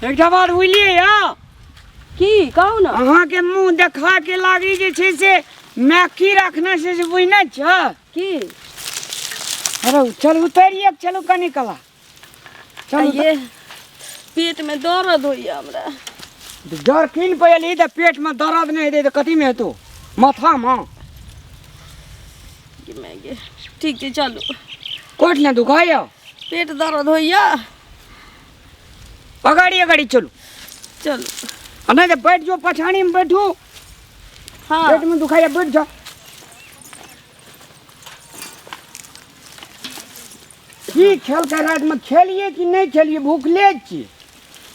एक बात बुझलिए या की कहू ना अहाँ के मुंह देखा के लागी जे छे से मैकी रखना से बुझना छ की अरे चल उतरिए चलो कनी कला चल ये पेट में दर्द होइए हमरा डर किन पयली त पेट में दर्द नहीं दे त कथी में हेतु माथा में कि मैं ये ठीक है चलो कोट ने दुखायो पेट दर्द होइए अगाड़ी अगाड़ी चलो चलो नहीं तो बैठ जो पछाड़ी में बैठो हाँ पेट में दुखाया बैठ जा की खेल के रात में खेलिए कि नहीं खेलिए भूखले छी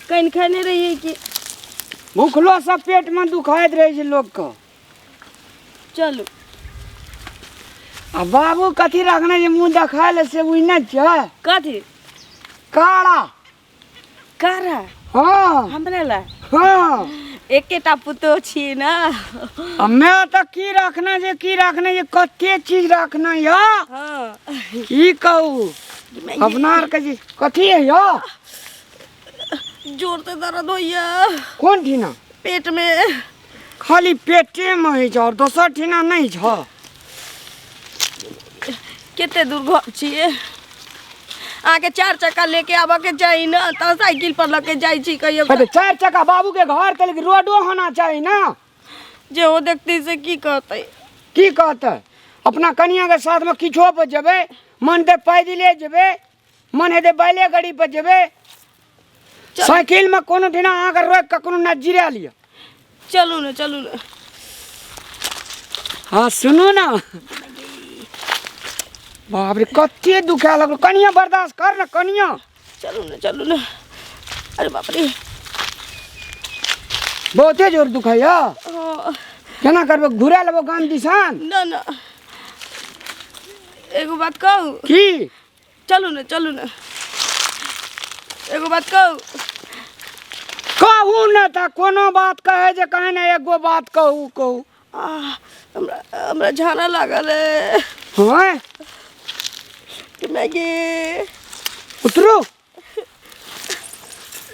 कहीं खाने रहिए कि भूखलो सब पेट में दुखाइत रहे लोग को चलो आ बाबू कथी रखना जे मुंह देखायल से बुझना छ कथी काड़ा कारा हाँ हमरा ला हाँ एकेटा पुतो छी ना मैं तो की रखना जे कते चीज रखना या हाँ की कहू अपना आर के जी कथी है या जोर से दर्द होइए कौन ठीना पेट में खाली पेटे में है और दोसर ठीना नहीं छ केते दूर घर छिए आके 4 चक्का लेके आबा के चाहिए ना तो साइकिल पर लेके जाई छी कहियो तो 4 चक्का बाबू के घर तक रोडो होना चाहिए ना जे वो देखती से की कहते की कहते अपना कनिया के साथ में किछो पर जेबे मन दे पैदले जेबे मन हेते बैले गाड़ी पर जेबे साइकिल में कोनो ठिना आके रोक के कोनो ना जिरा लिया चलू ना हाँ सुनो ना बाप रे कत्ते दुखा लगलो कनिया बर्दाश्त कर ना कनिया चलू ना अरे बाप रे बहुते जोर दुखाया हाँ, केना करबे घुरा लेबो गाम दिसान ना एगो बात कहू की चलू ना एगो बात कहू कहू ना त कोनो बात कहे जे कहे ना एगो बात कहू हमरा झाड़ा लागल है हाँ कि मैं ये उतरो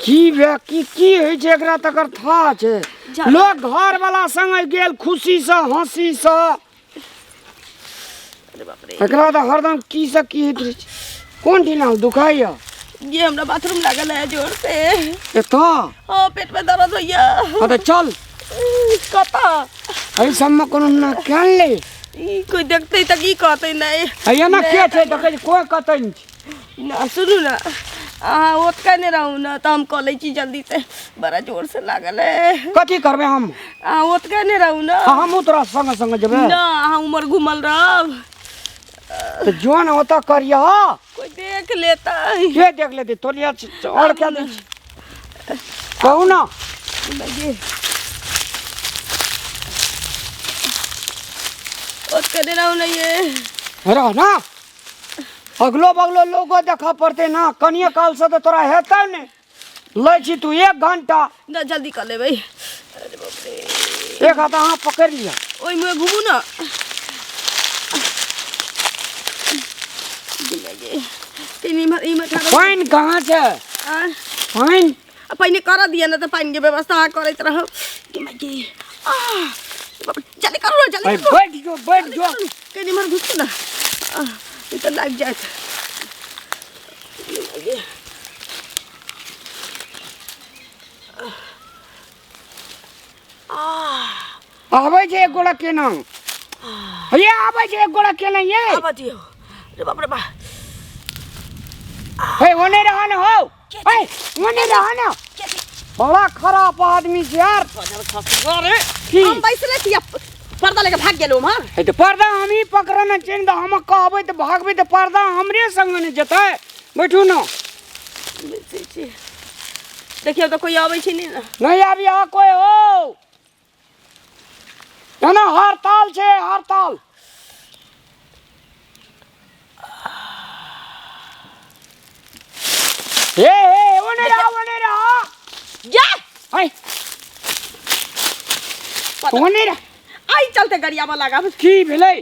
की बे की होई छै एकरा तकर था छै लोग घर वाला संग गेल खुशी से हंसी से अरे बाप रे एकरा त हरदम की से की होइत रहे छै कोन ठिना दुखाइया ये हमरा बाथरूम लागल है जोर से एतो हाँ पेट में दर्द होइए हाँ तो चल कता एहि सब में कोनो ना कान ले कोई देखते तो की कहते नहीं हैया ना के छै त कहे कोई कतै नहीं छै ना सुनू ना ओतका नहीं रहू ना तो हम कॉलेज छी जल्दी से बड़ा जोर से लागल है कथी करबे हम ओतका नहीं रहू ना हम तोरा संग संग जेबे ना उमर घूमल रह तो जो ना होता करिया कोई देख लेता है के देख लेते तोलिया और क्या दे कहू ना ये ओतका नहीं रहू ना ये रह ना अगलो बगलो लोगो देखा पड़ते ना कनिए काल से तो तोरा हेतै ने लै छी तू 1 घंटा ना जल्दी कर ले भाई अरे बाप रे एक हाथ हाँ पकड़ लिया ओई में घूमू ना पानी कहाँ से पानी पानी कर दिया ना तो पानी के व्यवस्था करते रहो जल्दी करो बैठ जो कहीं मर घुस ना ये तो लग जाए आबै छै एक गोला केना ये आबै छै एक गोला केना ये अब दियो रे बाप रे बा हे ओने रहा ना हो हे ओने रहा ना बड़ा खराब आदमी छै यार अरे की हम बैसले छी पर्दा लेके भाग गेलो हम हे तो पर्दा हम ही पकड़ना चाहिए तो हम कहबै तो भागबै तो पर्दा हमरे संग ने जतै बैठू ना देखियो तो कोई आबै छै नहीं आबी आ कोई हो ना हड़ताल छै हड़ताल हे ओने रहा जा हाय ओने रहा आई चलते गरिया में लगा की भेलै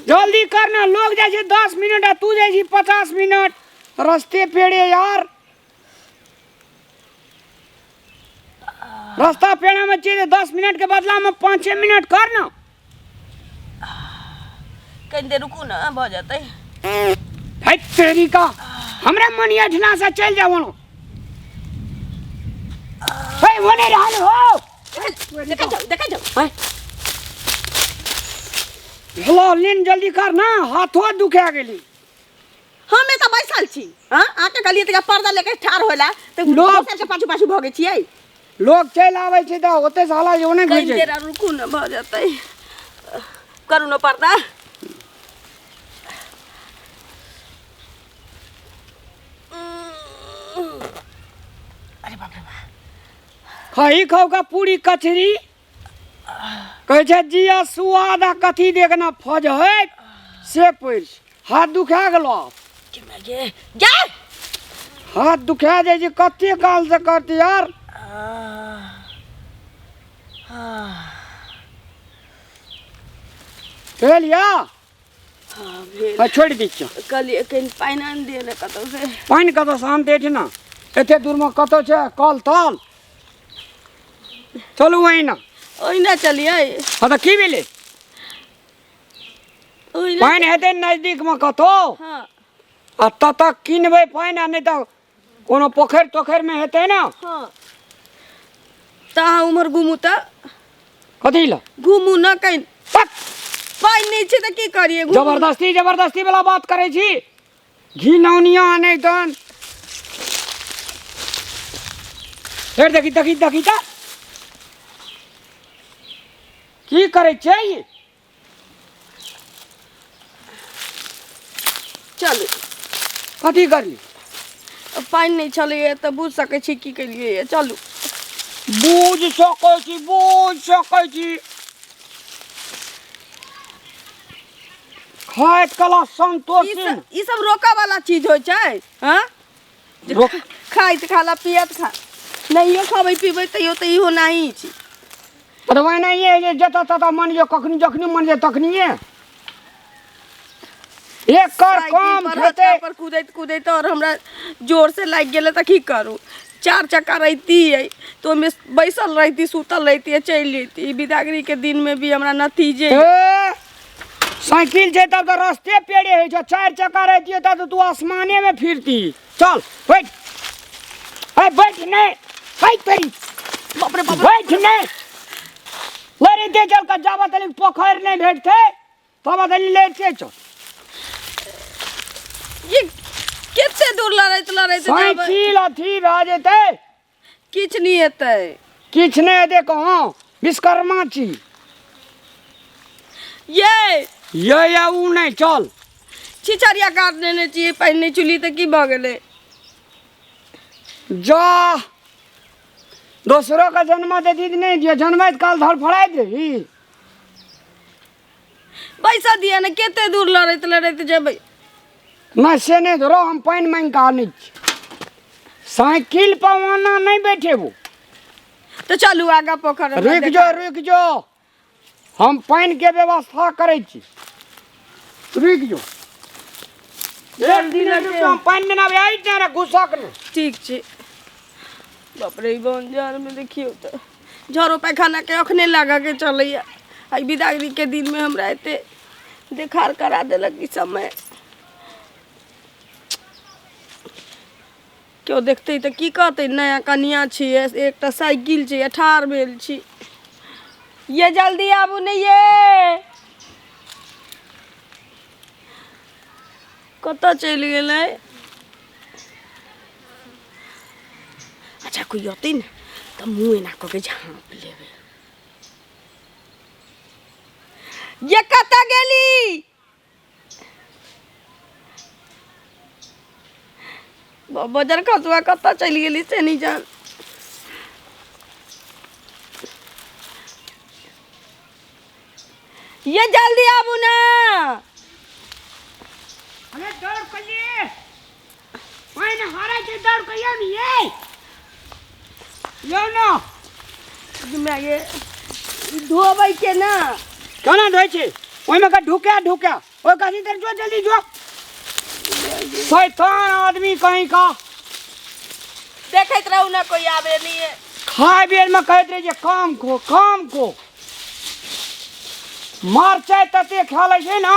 जल्दी करना लोग जाए 10 मिनट तू जाए 50 मिनट रास्ते पेड़े यार रास्ता पेड़ा में चाहिए 10 मिनट के बदला में 5-6 मिनट कर ना। कहीं देर रुकू ना भ जाते। भाई तेरी का हमरा मन अठना से चल जाओ ना। भाई वो नहीं रहल हो। देखा जाओ। हेलो लीन जल्दी कर ना, हाथों दुखा गेली। हमें तो बैसल छी। हां आके कहलिए त पर्दा लेके ठार होला त लोग से पाछू पाछू भगे छियै। लोग चल आवे छै त ओते साला जो ने कहीं देर रुकू ना भ जाते। करू ना पर्दा। अरे बाप रे बाप। खाई खाओ का पूरी कचरी कहे छै जिया सुआद आ कथी देखना फज है से पड़ हाथ दुखा गेलो। कि मैं ये जा हाथ दुखा जाए छै कते काल से करती यार। भेल या हां भेल। छोड़ दी छ कहलिए कहीं पानी आन दे ना कतौ से। पानी कतौ शाम देठ ना एते दूर में कतौ छै कल तल चलू वही ना। ओइना चलिए। हां त की भेले ओइना पानी हेते नजदीक में कतौ। हां आ तक किनबे पानी आ नहीं तो कोनो पोखर तोखर में हेते ना। हां ता उमर घुमू त कथी ला घुमू ना कहीं तक पानी नहीं छे त की करिए। जबरदस्ती वाला बात करे छी। घी नौनिया नहीं तन फेर देखी त की करे छै। चल कथी करली पानी नहीं चलिए तो बुझ सके छी की करिए। चलू बूझ सकै छी खाए कला संतोष ई सब रोका वाला चीज हो छै। हां रोक खाइत खाला पियत खा नहीं खाबै पीबै तैयो त इहो नहीं छी। पर वही नहीं है ये जता तता मन जो कखनी जखनी मन जे तखनी है एक कर काम खेते पर कूदैत और हमरा जोर से लग गेले त की करू। 4 चक्का रहती है तो मैं बैसल रहती सुतल रहती है चल लेती। बिदागरी के दिन में भी हमरा नतीजे साइकिल छै तब तो रास्ते पेड़े है जो 4 चक्का रहती है तब तो तू आसमाने में फिरती। चल बैठ बैठ नहीं बैठ तेरी बाप रे बाप बैठ नहीं लरे दे चल का जावा तली पोखर नहीं भेटते तब तली लेते चल। ये कितने दूर लड़ाई साइकिल अथी भा जेते किछ नहीं हेतै। किछ नहीं हेते कहां विश्वकर्मा छी ये ऊ नहीं चल छिछरिया काट देने चाहिए पहले चुली त की भ गेले। जा दूसरों का जन्म देती नहीं दिया जन्मत काल धर फड़ाई देही। पैसा दिया ना केते दूर लड़ाई जेबै ना से नहीं धरो हम पानी मांग का नहीं साइकिल पवाना नहीं बैठे वो तो चलू आगा पोखर रुक जो हम पानी के व्यवस्था करे छी। रुक जो एक दिन हम पानी में ना आई तेरा गुस्सा कर ठीक छी। बाप रे बंजार में देखियो त झरो पैखाना के अखने लगा के चलैया। आई बिदागरी के दिन में हमरा एते देखार करा देलक ई समय। क्यों देखते तो की कहते नया कनिया छी एक साइकिल छी ठार भेल छी। ये जल्दी आबू नहीं ये कत चल गेलै। अच्छा कोई होती न तो मुँह एना के झाँप लेबे। ये कत गेली बजार खसुआ कत चल गेली से नहीं जान। ये जल्दी आबू ना। अरे दौड़ कइए पानी हारे के दौड़ कइए नहीं यो ना मैं ये धोबै के ना केना धोइ छै ओइ में का ढुका ओ कहीं देर जो जल्दी जो शैतान आदमी कहीं का देखत रहू ना कोई आवे नहीं है। खाए बेर में कहते रहे काम को मार चाय तते खा ले छै ना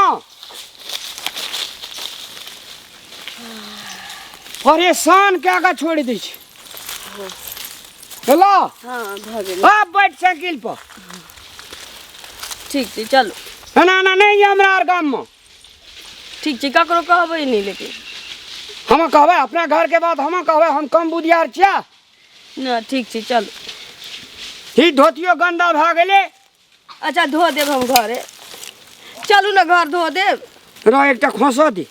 परेशान क्या का छोड़ दै छै हेलो हाँ भऽ गेल अब बैठ साइकिल पर ठीक छै चलू एना नहीं है हमरा आर गाम में ठीक छै ककरो कहबै नहीं लेकिन हम कहबै अपना घर के बात हम कहबै हम कम बुधियार छियै ना ठीक छै चलू ही धोतियो गंदा भए गेलै अच्छा धो देब हम घरे चलू ना घर धो देब रह एकटा खोसो दे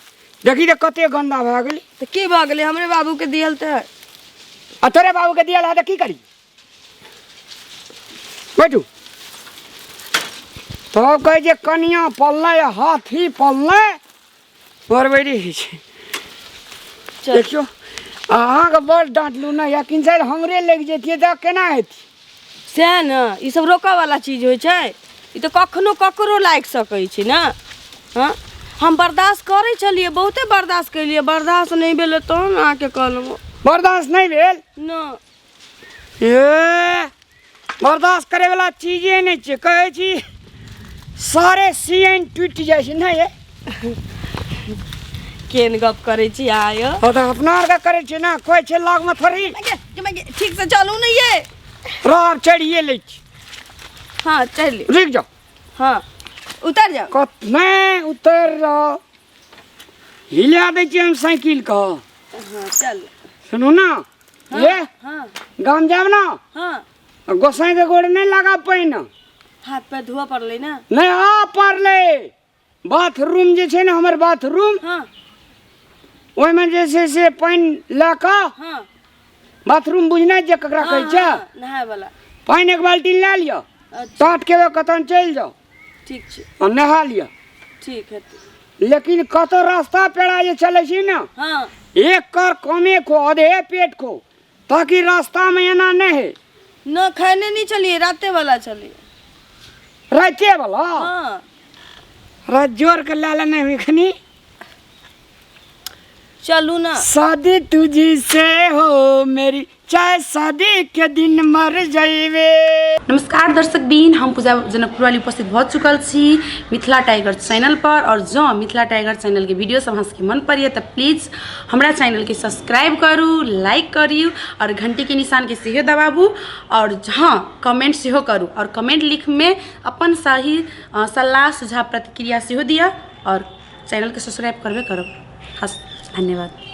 देखी रे कते गंदा भए गेलै तो की भऽ गेलै हमरे बाबू के दियल तऽ आ तोरे बाबू के दिया है तो की करी बैठू तो कहे जे कनिया पलले हाथी पलले बरबरी होइ छै चल देखियो अहाँके बड़ डांटलू ना या किन शायद हमरे लग जेतिए तऽ केना हेती सएह ने ई सब रोकऽ वाला चीज होइ छै ई तऽ कखनो ककरो लागि सकै छै ना हाँ हम बर्दाश्त करै छलिए बहुते बर्दाश्त केलिए बर्दाश्त नहीं भेलै तहन अहाँके कहलहुँ बर्दाश्त नहीं भेल ना ए बर्दाश्त करे वाला चीजे नहीं छै कहै छी सारे सीएन टूट जाइ छै ना ये केन गप करै छी आयो हाँ तो अपना आर के करे छै ना कोई छै लाग में थोड़ी ठीक से चलू नहीं ये राम चढ़िए ले छी हाँ चल रुक जाओ हाँ उतर जाओ कत नहीं उतर रहो हिला दै छी हम साइकिल का हाँ चल सुनू ना ये हाँ गाम जाब ना हाँ गोसाई के गोड़ नहीं लगा पाइन हाथ पैर धोआ पड़लै ना नहीं आ पड़ले बाथरूम जे छै ना हमर बाथरूम हाँ ओहि में जे छै से पानि लए कऽ हाँ बाथरूम बुझनाइ जे ककरा कहै छै नहाय वाला पानि एक बाल्टी लए लिअ अच्छा टाट के कतन चलि जाओ ठीक छै आ नहा लिअ ठीक है लेकिन कतौ रास्ता पेड़ा जे चलै छै ना हाँ एक कर कमे खो आधे पेट खो ताकि रास्ता में एना नहीं है न खाने नहीं चलिए राते वाला चलिए राते वाला हाँ रात जोर के लाला नहीं हुई खनी चलू ना शादी तुझी से हो मेरी चाहे शादी के दिन मर जाइबे। नमस्कार दर्शक बीन हम पूजा जनकपुर वाली उपस्थित भऽ चुकल छी मिथिला टाइगर चैनल पर और जो मिथिला टाइगर चैनल के वीडियो सब अहाँ मन पड़िए तो प्लीज हमरा चैनल के सब्सक्राइब करू लाइक करियो और घंटी के निशान के सेहो दबाबू और हाँ कमेंट सेहो करू और कमेंट लिख में अपन सही सलाह सुझाव प्रतिक्रिया सेहो दिया और चैनल के सब्सक्राइब करबे करब। धन्यवाद।